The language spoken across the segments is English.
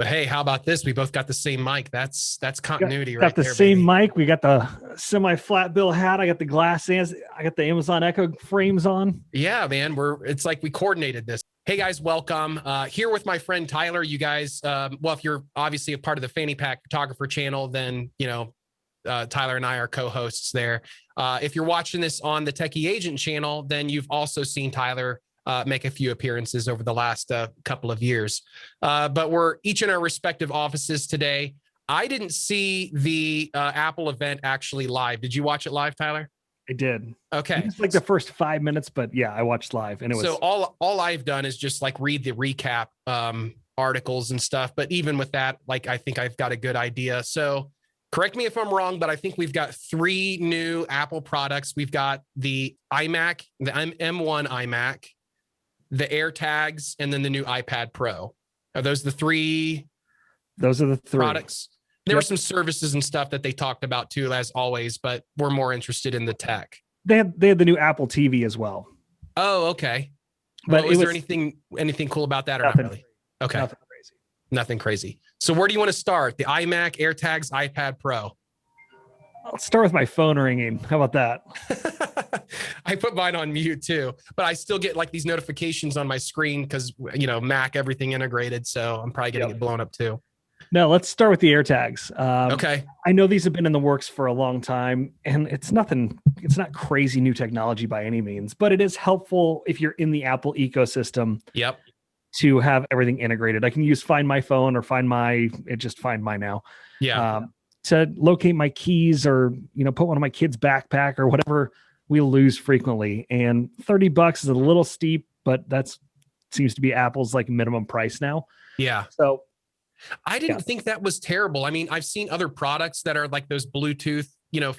But hey, how about this? We both got the same mic. That's continuity, right? Got the same mic. We got the semi-flat bill hat. I got the glass hands. I got the Amazon Echo frames on. Yeah, man. It's like we coordinated this. Hey guys, welcome. Here with my friend Tyler. You guys, well, if you're obviously a part of the Fanny Pack Photographer channel, then Tyler and I are co-hosts there. If you're watching this on the Techie Agent channel, then you've also seen Tyler make a few appearances over the last couple of years. But we're each in our respective offices today. I didn't see the Apple event actually live. Did you watch it live, Tyler? I did. Okay. It's like the first 5 minutes, but yeah, I watched live, and it was. So all I've done is just like read the recap articles and stuff. But even with that, like, I think I've got a good idea. So correct me if I'm wrong, but I think we've got 3 new Apple products. We've got the iMac, the M1 iMac, the AirTags, and then the new iPad Pro. Are those the 3? Those are the 3 products. There were some services and stuff that they talked about too, as always, but we're more interested in the tech. They had the new Apple TV as well. Oh, okay. But was there anything cool about that or nothing, not really? Okay. Nothing crazy. Nothing crazy. So where do you want to start? The iMac, AirTags, iPad Pro. I'll start with my phone ringing. How about that? I put mine on mute too, but I still get like these notifications on my screen because, Mac, everything integrated. So I'm probably going to get blown up too. No, let's start with the AirTags. Okay. I know these have been in the works for a long time, and it's not crazy new technology by any means, but it is helpful if you're in the Apple ecosystem. Yep. To have everything integrated. I can use Find My Phone or Find My now. Yeah. To locate my keys or, put one of my kids' backpack or whatever we lose frequently. And $30 is a little steep, but that seems to be Apple's like minimum price now. Yeah. So I didn't think that was terrible. I mean, I've seen other products that are like those Bluetooth,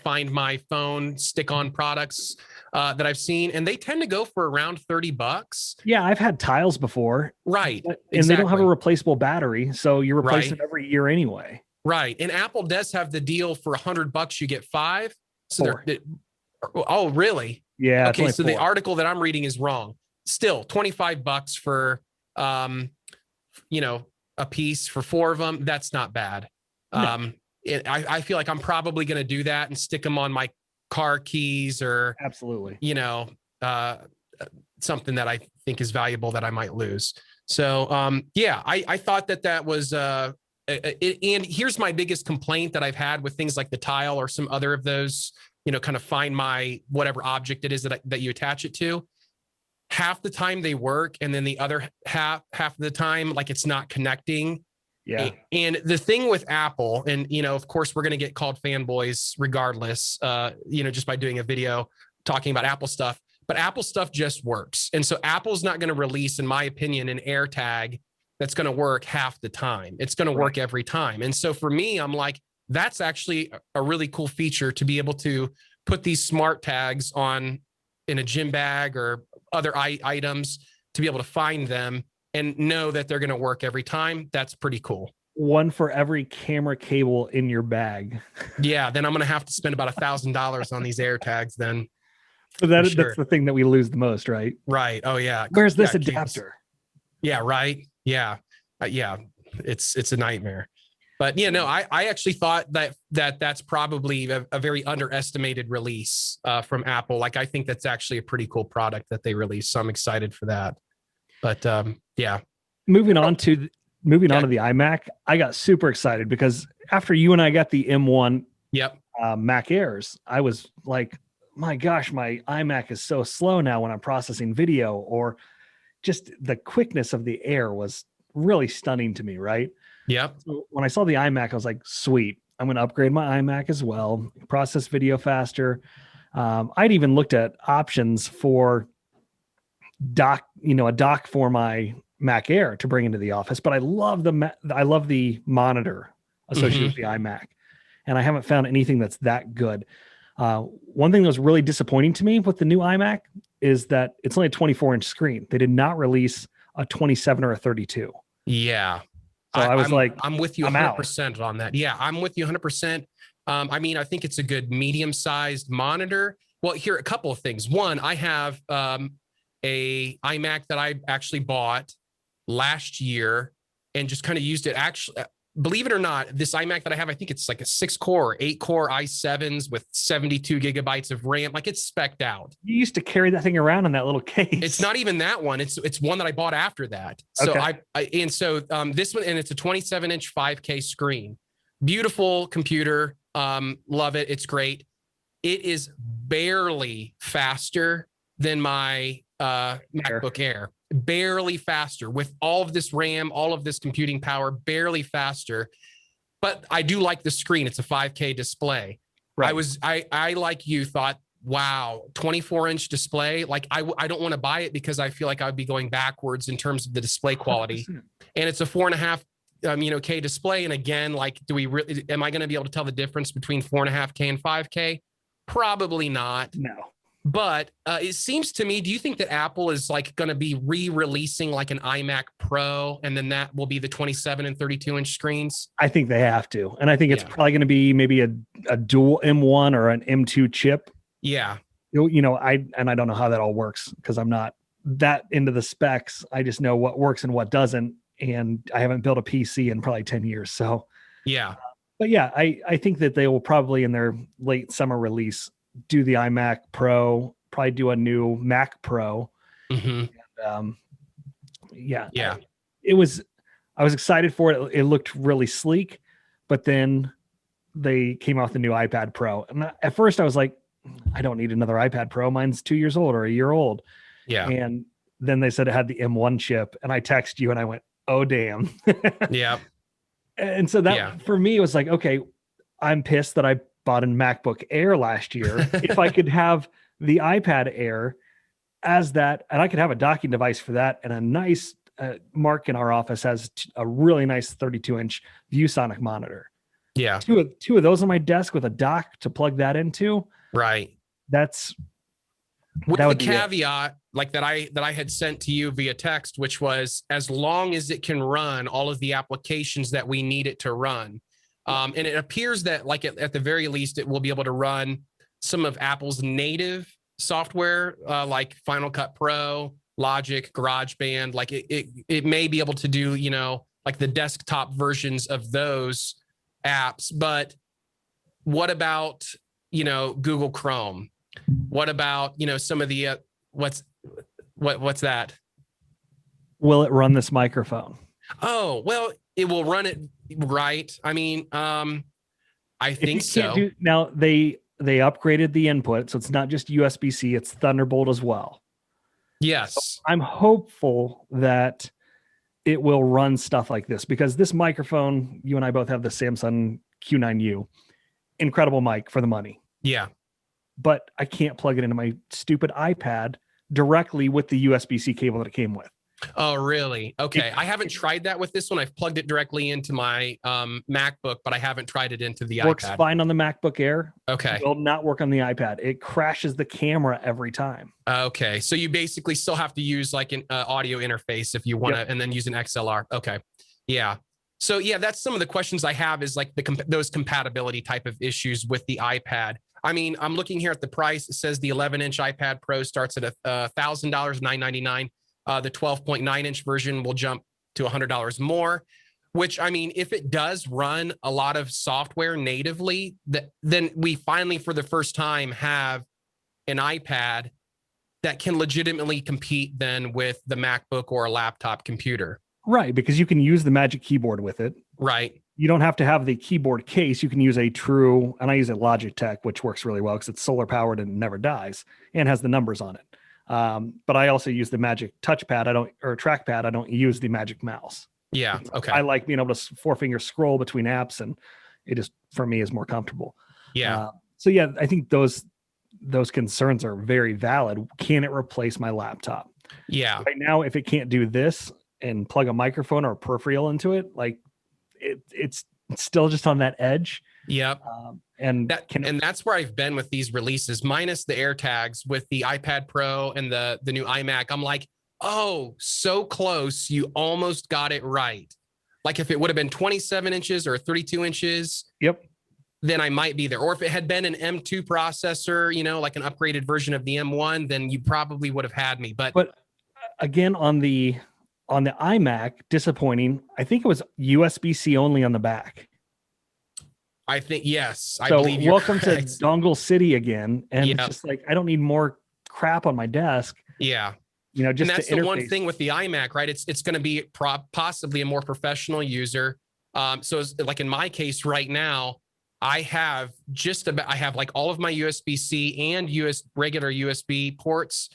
Find My Phone stick-on products that I've seen, and they tend to go for around $30. Yeah, I've had Tiles before. Right. And they don't have a replaceable battery, so you replace it every year anyway. Right. And Apple does have the deal for $100, you get 5. So oh, really? Yeah. Okay. So the article that I'm reading is wrong. Still $25 for, a piece for 4 of them. That's not bad. No. I feel like I'm probably going to do that and stick them on my car keys or absolutely, something that I think is valuable that I might lose. So, I thought that was, and here's my biggest complaint that I've had with things like the Tile or some other of those, kind of Find My whatever object it is that you attach it to. Half the time they work, and then the other half of the time, like it's not connecting. Yeah. And the thing with Apple, and of course we're going to get called fanboys regardless, just by doing a video talking about Apple stuff, but Apple stuff just works. And so Apple's not going to release, in my opinion, an AirTag that's going to work half the time. It's going to work every time. And so for me, I'm like, that's actually a really cool feature to be able to put these smart tags on in a gym bag or other items to be able to find them and know that they're going to work every time. That's pretty cool. One for every camera cable in your bag. Yeah. Then I'm going to have to spend about $1,000 on these AirTags then. So that's the thing that we lose the most, right? Right. Oh yeah. Where's this adapter? Yeah. Right. Yeah. It's a nightmare. But I actually thought that's probably a very underestimated release from Apple. Like, I think that's actually a pretty cool product that they released. So I'm excited for that. But moving on to the iMac, I got super excited because after you and I got the M1 Mac Airs, I was like, my gosh, my iMac is so slow now when I'm processing video, or just the quickness of the Air was really stunning to me, right? Yep. So when I saw the iMac, I was like, sweet, I'm going to upgrade my iMac as well, process video faster. I'd even looked at options for a dock for my Mac Air to bring into the office, but I love the monitor associated with the iMac, and I haven't found anything that's that good. One thing that was really disappointing to me with the new iMac is that it's only a 24-inch screen. They did not release a 27 or a 32. Yeah. So I'm with you 100% on that. Yeah, I'm with you 100%. I mean, I think it's a good medium-sized monitor. Well, here are a couple of things. One, I have a iMac that I actually bought last year and just kind of used it. Actually, believe it or not, this iMac that I have, I think it's like a 6-core, 8-core i7s with 72 gigabytes of RAM. Like it's spec'd out. You used to carry that thing around in that little case. It's not even that one. It's one that I bought after that. So Okay. this one, and it's a 27-inch 5K screen. Beautiful computer. Love it. It's great. It is barely faster than my MacBook Air. Barely faster with all of this RAM, all of this computing power, barely faster. But I do like the screen. It's a 5K display. Right. I like you thought, wow, 24-inch display. Like I don't want to buy it because I feel like I would be going backwards in terms of the display quality. 100%. And it's a 4.5 K display. And again, like, am I going to be able to tell the difference between 4.5K and 5K? Probably not. No. But it seems to me, do you think that Apple is like going to be re-releasing like an iMac Pro, and then that will be the 27 and 32-inch screens? I think they have to. And I think it's probably going to be maybe a dual M1 or an M2 chip. Yeah. I don't know how that all works because I'm not that into the specs. I just know what works and what doesn't. And I haven't built a PC in probably 10 years. So, yeah. But yeah, I think that they will probably in their late summer release do the iMac Pro, probably do a new Mac Pro. Mm-hmm. And, yeah. I was excited for it. It looked really sleek, but then they came out with the new iPad Pro. And at first I was like, I don't need another iPad Pro. Mine's 2 years old or a year old. Yeah. And then they said it had the M1 chip, and I texted you and I went, oh, damn. Yeah. And so that for me, it was like, okay, I'm pissed that I bought a MacBook Air last year. If I could have the iPad Air as that, and I could have a docking device for that, and a nice Mark in our office has a really nice 32-inch ViewSonic monitor. Yeah. Two of those on my desk with a dock to plug that into. Right. That's with the caveat like that I had sent to you via text, which was as long as it can run all of the applications that we need it to run. And it appears that like at the very least, it will be able to run some of Apple's native software, like Final Cut Pro, Logic, GarageBand. Like it may be able to do, like the desktop versions of those apps. But what about, Google Chrome? What about, some of the, what's that? Will it run this microphone? Oh, well, it will run it. Right. I mean, I think so. Now they upgraded the input, so it's not just USB-C, it's Thunderbolt as well. Yes. So I'm hopeful that it will run stuff like this because this microphone, you and I both have the Samsung Q9U, incredible mic for the money. Yeah. But I can't plug it into my stupid iPad directly with the USB-C cable that it came with. Oh, really? Okay. I haven't tried that with this one. I've plugged it directly into my MacBook, but I haven't tried it into the Works iPad. Fine on the MacBook Air. Okay. Will not work on the iPad. It crashes the camera every time. Okay. So you basically still have to use like an audio interface if you want to, and then use an XLR. Okay. Yeah. So yeah, that's some of the questions I have is like those compatibility type of issues with the iPad. I mean, I'm looking here at the price. It says the 11-inch iPad Pro starts at $1,000, $999. The 12.9-inch version will jump to $100 more, which, I mean, if it does run a lot of software natively, then we finally, for the first time, have an iPad that can legitimately compete then with the MacBook or a laptop computer. Right, because you can use the Magic Keyboard with it. Right. You don't have to have the keyboard case. You can use a true, and I use a Logitech, which works really well because it's solar powered and never dies and has the numbers on it. But I also use the Magic touchpad. Or trackpad. I don't use the Magic mouse. Yeah. Okay. I like being able to 4-finger scroll between apps, and it just, for me, is more comfortable. Yeah. So yeah, I think those concerns are very valid. Can it replace my laptop? Yeah. Right now, if it can't do this and plug a microphone or a peripheral into it, like it's still just on that edge. Yep. And that's where I've been with these releases, minus the AirTags with the iPad Pro and the new iMac. I'm like, oh, so close. You almost got it right. Like if it would have been 27 inches or 32 inches, yep, then I might be there. Or if it had been an M2 processor, like an upgraded version of the M1, then you probably would have had me. But again, on the On the iMac, disappointing. I think it was USB-C only on the back. I think, yes, I So believe you're welcome correct. to Dongle City again. And it's Yep. just like, I don't need more crap on my desk, Yeah. you know, And just that's to the one interface. thing with the iMac, right? It's going to be possibly a more professional user. So it's like in my case right now, I have like all of my USB-C and regular USB ports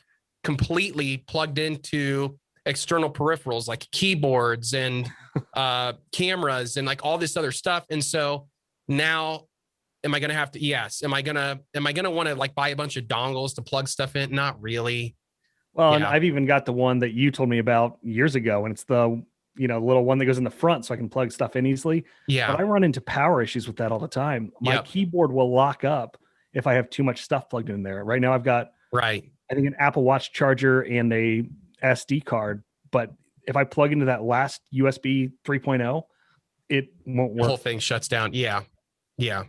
completely plugged into external peripherals like keyboards and cameras and like all this other stuff. And so now, am I going to have to? Yes. Am I going to want to like buy a bunch of dongles to plug stuff in? Not really. Well, and Yeah. I've even got the one that you told me about years ago, and it's the, you know, little one that goes in the front so I can plug stuff in easily. Yeah. But I run into power issues with that all the time. My Yep. keyboard will lock up if I have too much stuff plugged in there. Right now I've got, Right. I think, an Apple Watch charger and a SD card. But if I plug into that last USB 3.0, it won't The whole work. thing shuts down. Yeah. Yeah.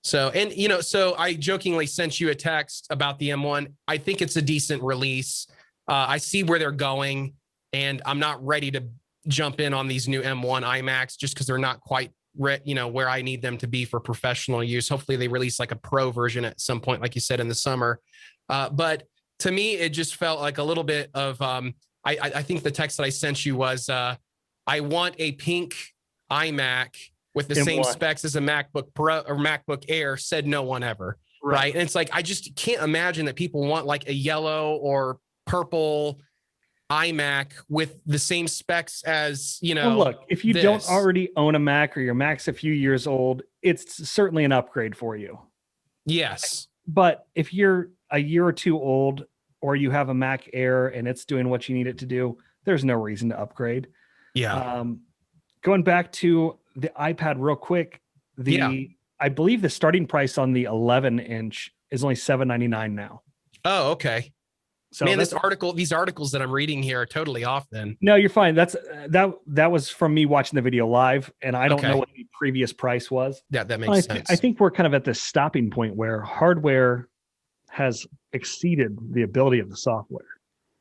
So, and you know, so I jokingly sent you a text about the M1. I think it's a decent release. I see where they're going, and I'm not ready to jump in on these new M1 iMacs just because they're not quite where I need them to be for professional use. Hopefully they release like a pro version at some point, like you said, in the summer. But to me, it just felt like a little bit of, I think the text that I sent you was, I want a pink iMac with the same specs as a MacBook Pro or MacBook Air, said no one ever. Right. And it's like, I just can't imagine that people want like a yellow or purple iMac with the same specs as, you know. Well, look, if you don't already own a Mac or your Mac's a few years old, it's certainly an upgrade for you. Yes. But if you're a year or two old, or you have a Mac Air and it's doing what you need it to do, there's no reason to upgrade. Yeah. Going back to the iPad real quick, I believe the starting price on the 11-inch is only $799 now. Oh, okay. So man, these articles that I'm reading here are totally off then. No, you're fine. That was from me watching the video live, and I don't know what the previous price was. Yeah, that makes sense. I think we're kind of at this stopping point where hardware has exceeded the ability of the software.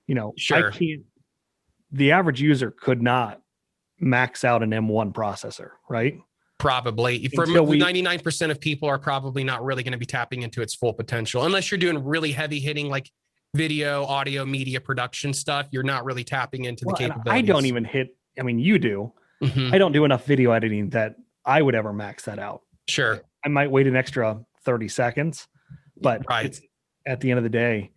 You know, sure. The average user could not max out an M1 processor, right? Probably. For 99% of people are probably not really going to be tapping into its full potential. Unless you're doing really heavy hitting, like video, audio, media production stuff, you're not really tapping into the capabilities. I don't even you do. Mm-hmm. I don't do enough video editing that I would ever max that out. Sure. I might wait an extra 30 seconds, but at the end of the day,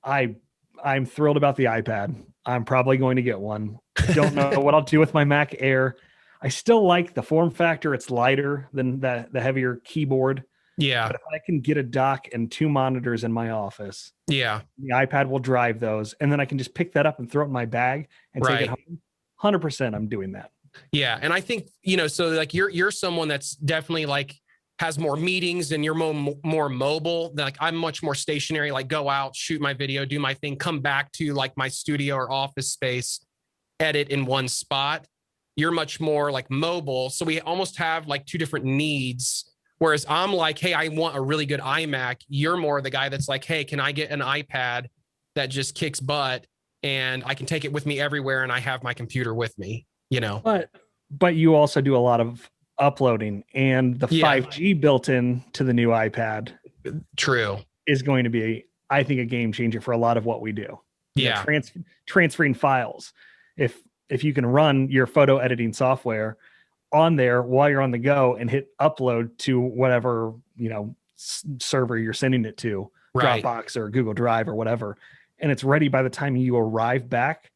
I'm thrilled about the iPad. I'm probably going to get one. I don't know what I'll do with my Mac Air. I still like the form factor. It's lighter than the heavier keyboard. Yeah. But if I can get a dock and 2 monitors in my office, the iPad will drive those. And then I can just pick that up and throw it in my bag and take it home. 100% I'm doing that. Yeah. And I think, so like you're someone that's definitely like has more meetings and you're more mobile. Like I'm much more stationary, like go out, shoot my video, do my thing, come back to like my studio or office space, edit in one spot. You're much more like mobile. So we almost have like 2 different needs. Whereas I'm like, hey, I want a really good iMac. You're more the guy that's like, hey, can I get an iPad that just kicks butt and I can take it with me everywhere and I have my computer with me, But you also do a lot of uploading, and the 5G built in to the new iPad is going to be, I think, a game changer for a lot of what we do. Transferring files. If you can run your photo editing software on there while you're on the go and hit upload to whatever, server you're sending it to, Dropbox or Google Drive or whatever, and it's ready by the time you arrive back.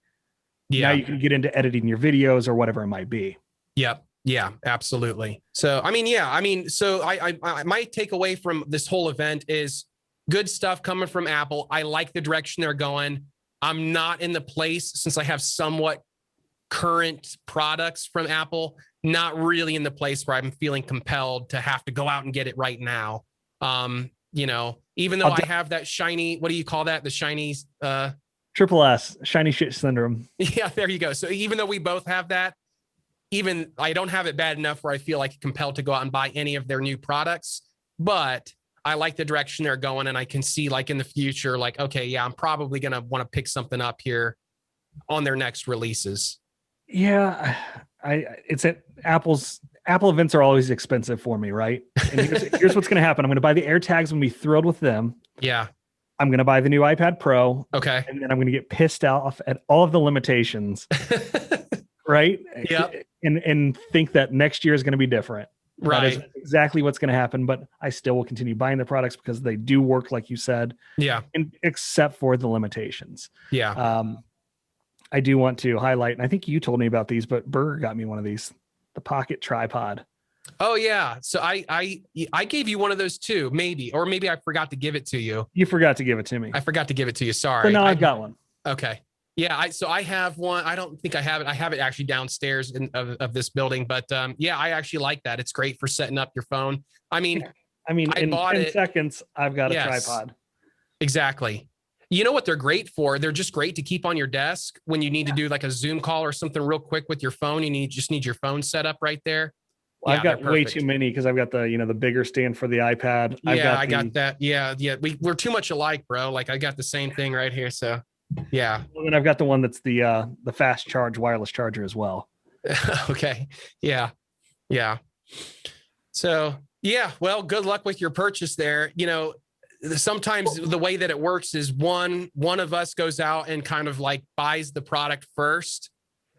Now you can get into editing your videos or whatever it might be. Yep. Yeah, absolutely. So, my takeaway from this whole event is good stuff coming from Apple. I like the direction they're going. I'm not in the place, since I have somewhat current products from Apple, not really in the place where I'm feeling compelled to have to go out and get it right now. Even though I have that shiny, what do you call that? The shiny, Triple S, shiny shit syndrome. Yeah, there you go. So even though we both have that, even I don't have it bad enough where I feel like compelled to go out and buy any of their new products, but I like the direction they're going. And I can see like in the future, like, okay, yeah, I'm probably going to want to pick something up here on their next releases. Yeah, it's at Apple events are always expensive for me, right? And here's what's going to happen. I'm going to buy the AirTags and be thrilled with them. Yeah. I'm going to buy the new iPad Pro. Okay. And then I'm going to get pissed off at all of the limitations. Right. Yep. And think that next year is going to be different. Right. That is exactly what's going to happen. But I still will continue buying the products because they do work, like you said. Yeah. And except for the limitations. Yeah. I do want to highlight, and I think you told me about these, but Burger got me one of these, the Pocket Tripod. Oh yeah. So I gave you one of those too, maybe, or maybe I forgot to give it to you. You forgot to give it to me. I forgot to give it to you. Sorry. So now I've got one. Okay. Yeah. So I have one. I don't think I have it. I have it actually downstairs of this building, but yeah, I actually like that. It's great for setting up your phone. I mean, in 10 seconds, I've got a tripod. Exactly. You know what they're great for? They're just great to keep on your desk when you need to do like a Zoom call or something real quick with your phone. You just need your phone set up right there. Well, I've got way too many because I've got the, the bigger stand for the iPad. I got that. Yeah. We're too much alike, bro. Like I got the same thing right here. So yeah. And I've got the one that's the fast charge wireless charger as well. Okay. Yeah. Yeah. So yeah, well, good luck with your purchase there. Sometimes the way that it works is one of us goes out and kind of like buys the product first.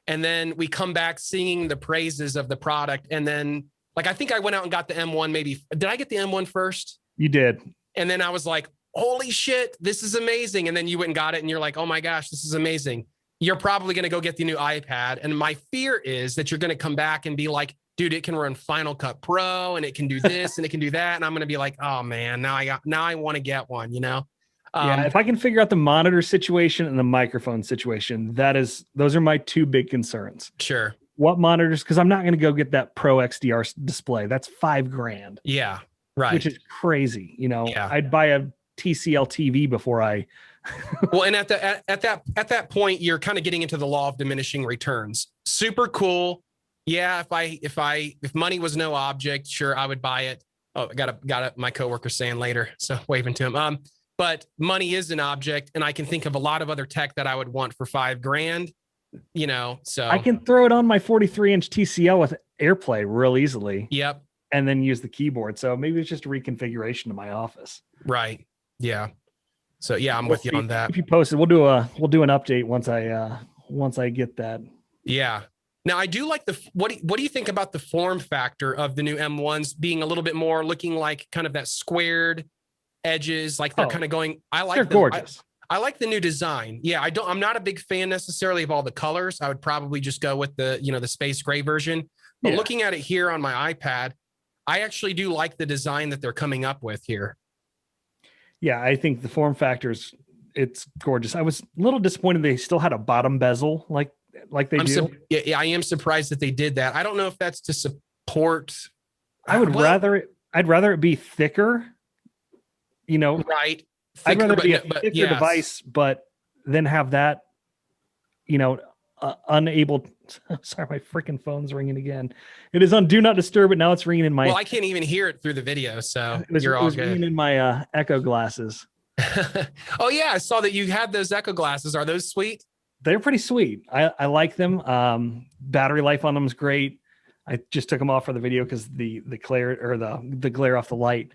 And then we come back singing the praises of the product. And then like, I think I went out and got the M1, maybe. Did I get the M1 first? You did. And then I was like, holy shit, this is amazing. And then you went and got it and you're like, oh my gosh, this is amazing. You're probably going to go get the new iPad. And my fear is that you're going to come back and be like, dude, it can run Final Cut Pro and it can do this and it can do that. And I'm going to be like, oh man, now I want to get one, Yeah, if I can figure out the monitor situation and the microphone situation, those are my two big concerns. Sure. What monitors? Because I'm not going to go get that Pro XDR display. That's $5,000. Yeah. Right. Which is crazy. Yeah. I'd buy a TCL TV before I. Well, and at that point, you're kind of getting into the law of diminishing returns. Super cool. Yeah. If money was no object, sure, I would buy it. Oh, I got my coworker saying later. So waving to him. But money is an object, and I can think of a lot of other tech that I would want for $5,000, so I can throw it on my 43-inch TCL with AirPlay real easily. Yep. And then use the keyboard. So maybe it's just a reconfiguration of my office. Right. Yeah. So yeah, I'm with you on that. Keep you posted. We'll do an update once I get that. Yeah. Now I do like what do you think about the form factor of the new M1s being a little bit more looking like kind of that squared edges, like they're kind of going. They're gorgeous. I like the new design. Yeah, I'm not a big fan necessarily of all the colors. I would probably just go with the space gray version. But looking at it here on my iPad, I actually do like the design that they're coming up with here. Yeah, I think the form factors, it's gorgeous. I was a little disappointed they still had a bottom bezel like they do. I am surprised that they did that. I don't know if that's to support. I'd rather it be thicker. Right. I'd rather be a thicker device, but then have that, unable. Sorry, my freaking phone's ringing again. It is on Do Not Disturb, but now it's ringing in my. Well, I can't even hear it through the video, so you're all good. Ringing in my Echo glasses. Oh yeah, I saw that you had those Echo glasses. Are those sweet? They're pretty sweet. I like them. Battery life on them is great. I just took them off for the video because the glare or the glare off the light.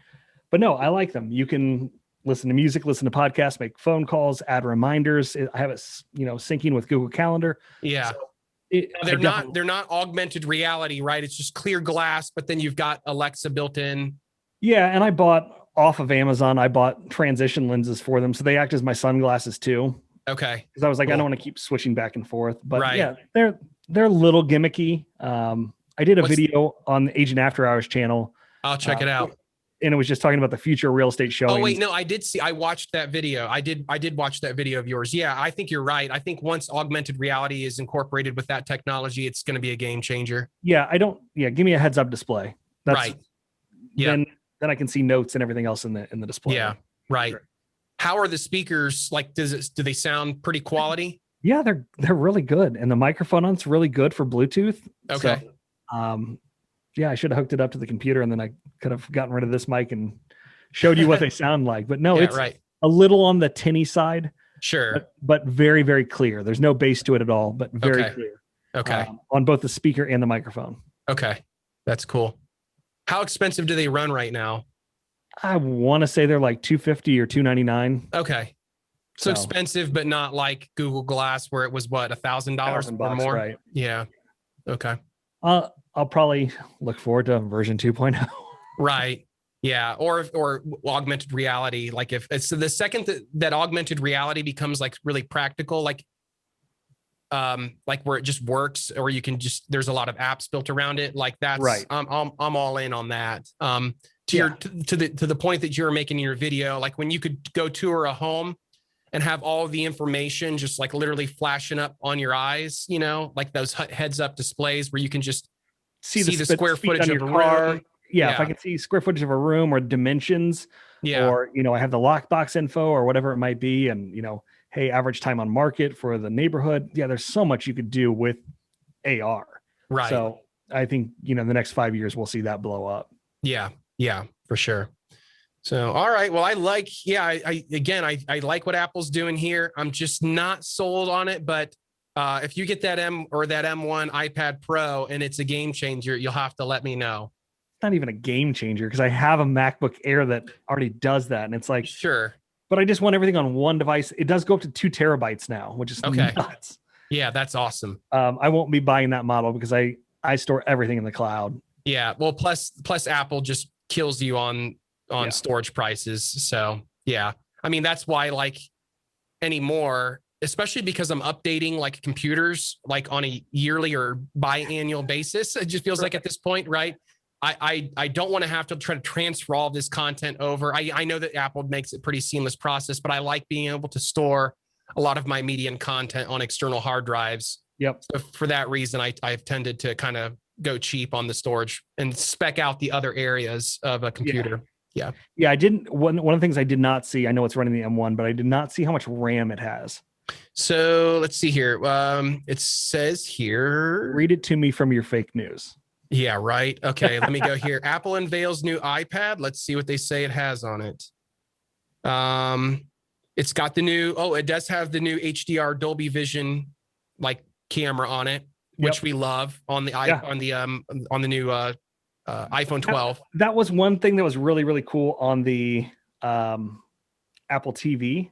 But no, I like them. You can listen to music, listen to podcasts, make phone calls, add reminders. I have it, syncing with Google Calendar. Yeah. So they're not augmented reality, right? It's just clear glass, but then you've got Alexa built in. Yeah. And I bought off of Amazon, I bought transition lenses for them. So they act as my sunglasses too. Okay. Because I was like, cool. I don't want to keep switching back and forth. But yeah, they're a little gimmicky. I did a video on the Agent After Hours channel. I'll check it out. And it was just talking about the future of real estate showings. Oh wait, no, I watched that video. I did watch that video of yours. Yeah, I think you're right. I think once augmented reality is incorporated with that technology, it's going to be a game changer. Yeah, give me a heads up display. That's right. Yeah. Then I can see notes and everything else in the display. Yeah. Right. Sure. How are the speakers? Like, do they sound pretty quality? Yeah, they're really good. And the microphone on it's really good for Bluetooth. Okay. So, yeah, I should have hooked it up to the computer and then I could have gotten rid of this mic and showed you what they sound like. But no, it's a little on the tinny side. Sure. but very, very clear. There's no bass to it at all, but very clear. Okay. On both the speaker and the microphone. Okay. That's cool. How expensive do they run right now? I want to say they're like $250 or $299. Okay. So expensive, but not like Google Glass where it was what, $1,000 or more? Right. Yeah. Okay. I'll probably look forward to version 2.0. Right. Yeah. Or augmented reality. Like if it's the second that augmented reality becomes like really practical, like where it just works, or you can just, there's a lot of apps built around it. Like that's right. I'm all in on that. To the point that you're making in your video, like when you could go tour a home and have all the information just like literally flashing up on your eyes, you know, like those heads up displays where you can just see the square footage of a room. Yeah, if I can see square footage of a room or dimensions, or, you know, I have the lockbox info or whatever it might be. And, you know, hey, average time on market for the neighborhood. Yeah, there's so much you could do with AR. Right. So I think, you know, the next 5 years, we'll see that blow up. Yeah. Yeah, for sure. So, all right. Well, I like what Apple's doing here. I'm just not sold on it, but if you get that M1 iPad Pro and it's a game changer, you'll have to let me know. It's not even a game changer because I have a MacBook Air that already does that. And it's like, sure, but I just want everything on one device. It does go up to 2 terabytes now, which is nuts. Yeah, that's awesome. I won't be buying that model because I store everything in the cloud. Yeah. Well, plus Apple just kills you on storage prices. So yeah, I mean, that's why like anymore, especially because I'm updating like computers, like on a yearly or biannual basis. It just feels like at this point, right? I don't want to have to try to transfer all this content over. I know that Apple makes it pretty seamless process, but I like being able to store a lot of my media and content on external hard drives. Yep. So for that reason, I've tended to kind of go cheap on the storage and spec out the other areas of a computer. Yeah. I didn't. One of the things I did not see, I know it's running the M1, but I did not see how much RAM it has. So let's see here. It says here. Read it to me from your fake news. Yeah, right. Okay, let me go here. Apple unveils new iPad. Let's see what they say it has on it. It's got the new, it does have the new HDR Dolby Vision like camera on it, which we love on the on the new iPhone 12. That was one thing that was really, really cool on the Apple TV.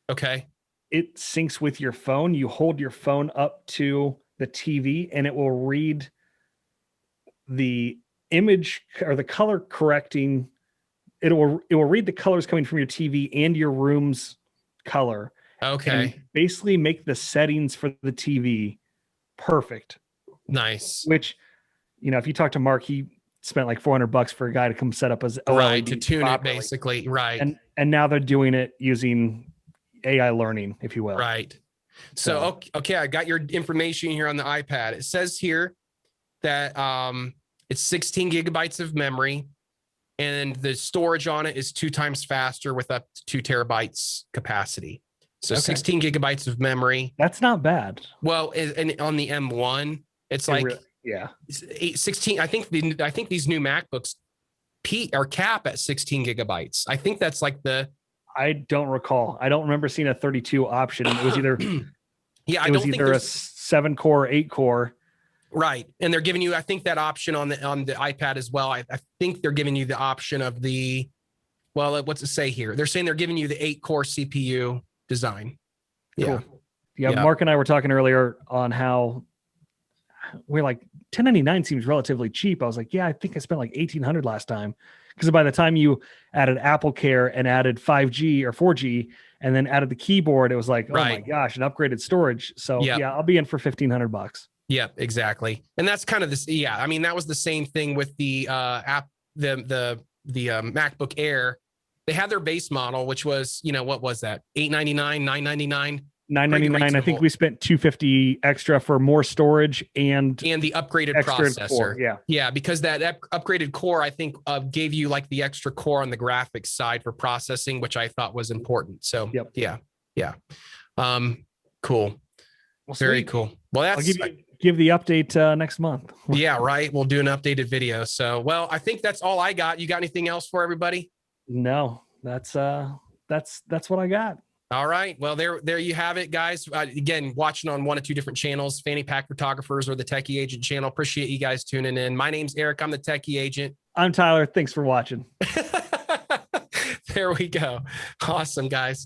Okay. It syncs with your phone. You hold your phone up to the TV and it will read the image or the color correcting. It will read the colors coming from your TV and your room's color. Okay. And basically make the settings for the TV perfect. Nice. Which, you know, if you talk to Mark, he spent like $400 for a guy to come set up his OLED to tune properly. It basically. Right. And now they're doing it using AI learning, if you will. Right. So okay, I got your information here on the iPad. It says here that it's 16 gigabytes of memory and the storage on it is 2 times faster with up to 2 terabytes capacity. So 16 gigabytes of memory. That's not bad. Well, and on the M1, it's like 16. I think these new MacBooks cap at 16 gigabytes. I think that's like I don't recall. I don't remember seeing a 32 option. It was either I don't think either a 7-core or 8-core. Right. And they're giving you, I think, that option on the iPad as well. I think they're giving you the option of what's it say here? They're saying they're giving you the 8-core CPU design. Yeah. Cool. Yeah. Mark and I were talking earlier on how we're like, $1099 seems relatively cheap. I was like, yeah, I think I spent like $1,800 last time. Because by the time you added Apple Care and added 5G or 4G and then added the keyboard, it was like, oh my gosh, and upgraded storage. So I'll be in for $1,500. Yeah, exactly. And that's kind of this. Yeah. I mean, that was the same thing with the the MacBook Air. They had their base model, which was, what was that? $899, $999. $999. I think we spent $250 extra for more storage and the upgraded processor. Core, yeah, because that upgraded core, I think, gave you like the extra core on the graphics side for processing, which I thought was important. So yeah. Cool. Well, very cool. Well, I'll give the update next month. Yeah, right. We'll do an updated video. So, well, I think that's all I got. You got anything else for everybody? No, that's what I got. All right. Well, there you have it, guys. Again, watching on one or two different channels, Fanny Pack Photographers or the Techie Agent channel. Appreciate you guys tuning in. My name's Eric. I'm the Techie Agent. I'm Tyler. Thanks for watching. There we go. Awesome, guys.